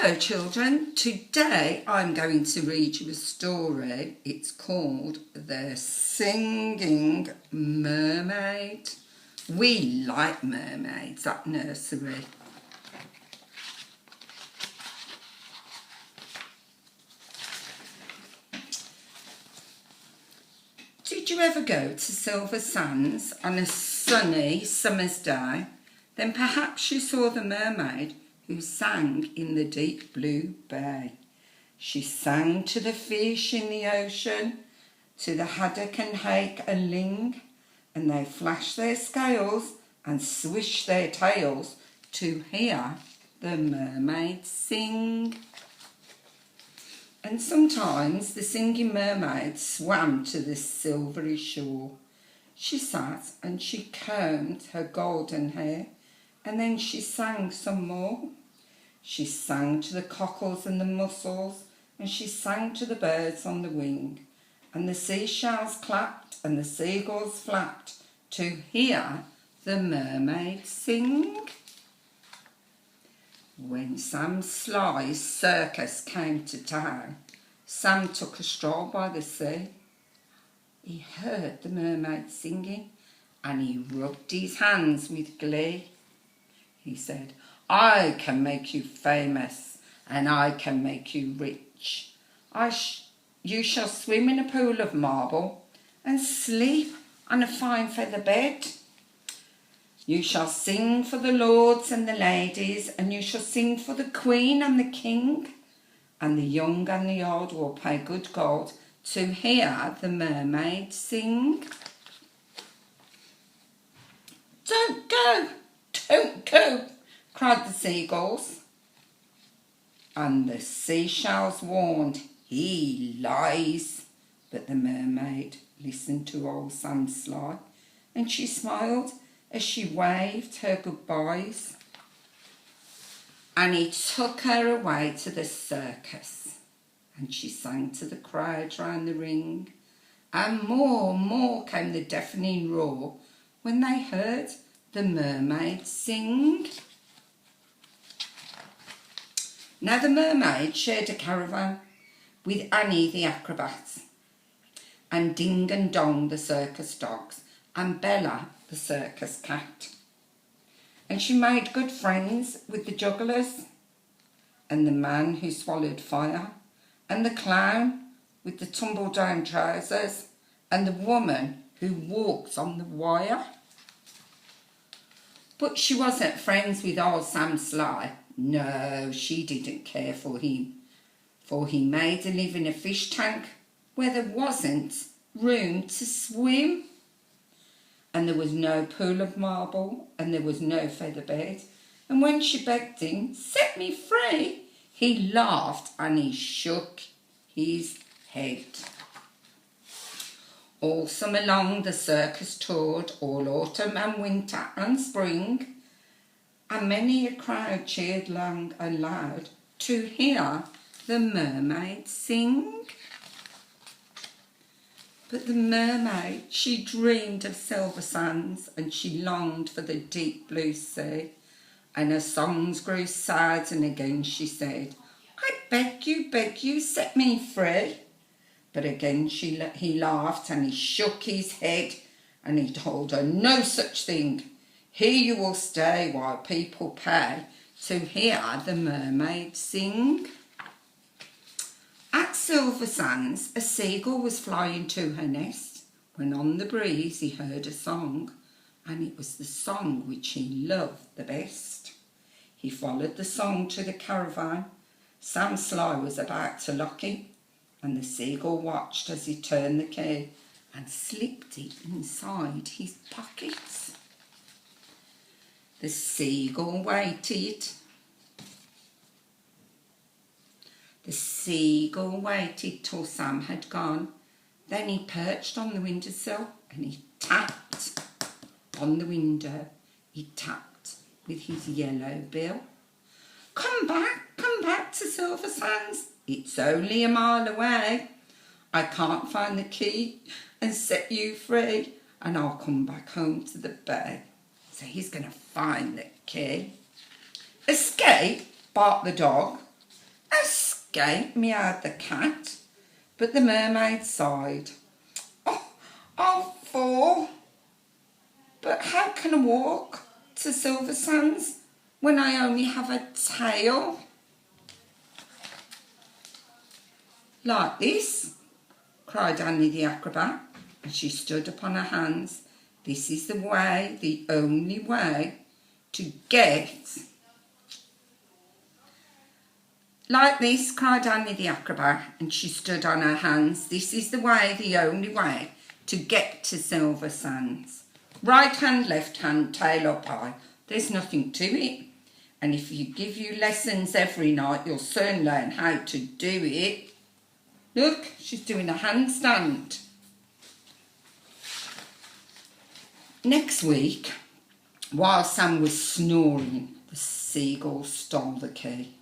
Hello children, today I'm going to read you a story. It's called The Singing Mermaid. We like mermaids at nursery. Did you ever go to Silver Sands on a sunny summer's day? Then perhaps you saw the mermaid who sang in the deep blue bay. She sang to the fish in the ocean, to the haddock and hake and ling, and they flashed their scales and swished their tails to hear the mermaid sing. And sometimes the singing mermaid swam to the silvery shore. She sat and she combed her golden hair, and then she sang some more. She sang to the cockles and the mussels, and she sang to the birds on the wing, and the seashells clapped and the seagulls flapped to hear the mermaid sing. When Sam Sly's circus came to town, Sam took a stroll by the sea. He heard the mermaid singing, and he rubbed his hands with glee. He said, "I can make you famous, and I can make you rich. You shall swim in a pool of marble and sleep on a fine feather bed. You shall sing for the lords and the ladies, and you shall sing for the queen and the king, and the young and the old will pay good gold to hear the mermaid sing." "Don't go, don't go," cried the seagulls. And the seashells warned, "He lies." But the mermaid listened to old Sam Sly, and she smiled as she waved her goodbyes. And he took her away to the circus, and she sang to the crowd round the ring, and more came the deafening roar when they heard the mermaid sing. Now the mermaid shared a caravan with Annie the acrobat, and Ding and Dong the circus dogs, and Bella the circus cat. And she made good friends with the jugglers, and the man who swallowed fire, and the clown with the tumble-down trousers, and the woman who walks on the wire. But she wasn't friends with old Sam Sly. No, she didn't care for him, for he made a live in a fish tank where there wasn't room to swim. And there was no pool of marble, and there was no feather bed. And when she begged him, "Set me free," he laughed and he shook his head. All summer long the circus toured, all autumn and winter and spring, and many a crowd cheered long and loud to hear the mermaid sing. But the mermaid, she dreamed of silver sands, and she longed for the deep blue sea, and her songs grew sad, and again she said, I beg you, set me free." But again he laughed and he shook his head, and he told her, "No such thing. Here you will stay while people pay to hear the mermaid sing." At Silver Sands, a seagull was flying to her nest, when on the breeze he heard a song, and it was the song which he loved the best. He followed the song to the caravan. Sam Sly was about to lock it, and the seagull watched as he turned the key and slipped it inside his pockets. The seagull waited. The seagull waited till Sam had gone. Then he perched on the windowsill and he tapped on the window. He tapped with his yellow bill. Come back to Silver Sands. It's only a mile away. I can't find the key and set you free, and I'll come back home to the bay." So he's going to find the key. "Escape," barked the dog. escape, meowed the cat. But the mermaid sighed. Oh, I'll fall. But how can I walk to Silver Sands when I only have a tail? Like this, cried Annie the acrobat, and she stood upon her hands. This is the way, the only way to get... Like this, cried Annie the acrobat, and she stood on her hands. This is the way, the only way to get to Silver Sands. Right hand, left hand, tail up high. There's nothing to it. And if you give you lessons every night, you'll soon learn how to do it. Look, she's doing a handstand. Next week, while Sam was snoring, the seagull stole the key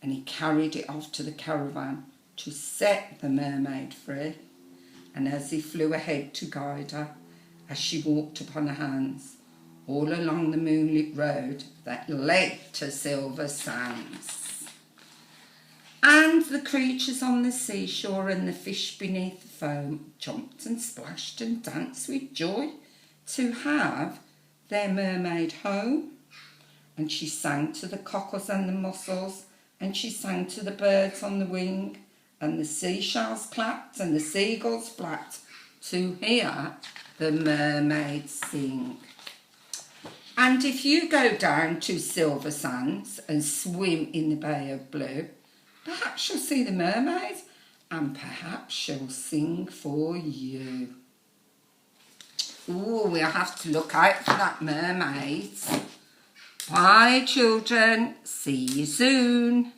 and he carried it off to the caravan to set the mermaid free. And as he flew ahead to guide her, as she walked upon her hands, all along the moonlit road that led to Silver Sands. And the creatures on the seashore and the fish beneath the foam jumped and splashed and danced with joy to have their mermaid home. And she sang to the cockles and the mussels, and she sang to the birds on the wing, and the seashells clapped and the seagulls flapped to hear the mermaid sing. And if you go down to Silver Sands and swim in the Bay of Blue, perhaps you'll see the mermaid, and perhaps she'll sing for you. Ooh, we'll have to look out for that mermaid. Bye, children. See you soon.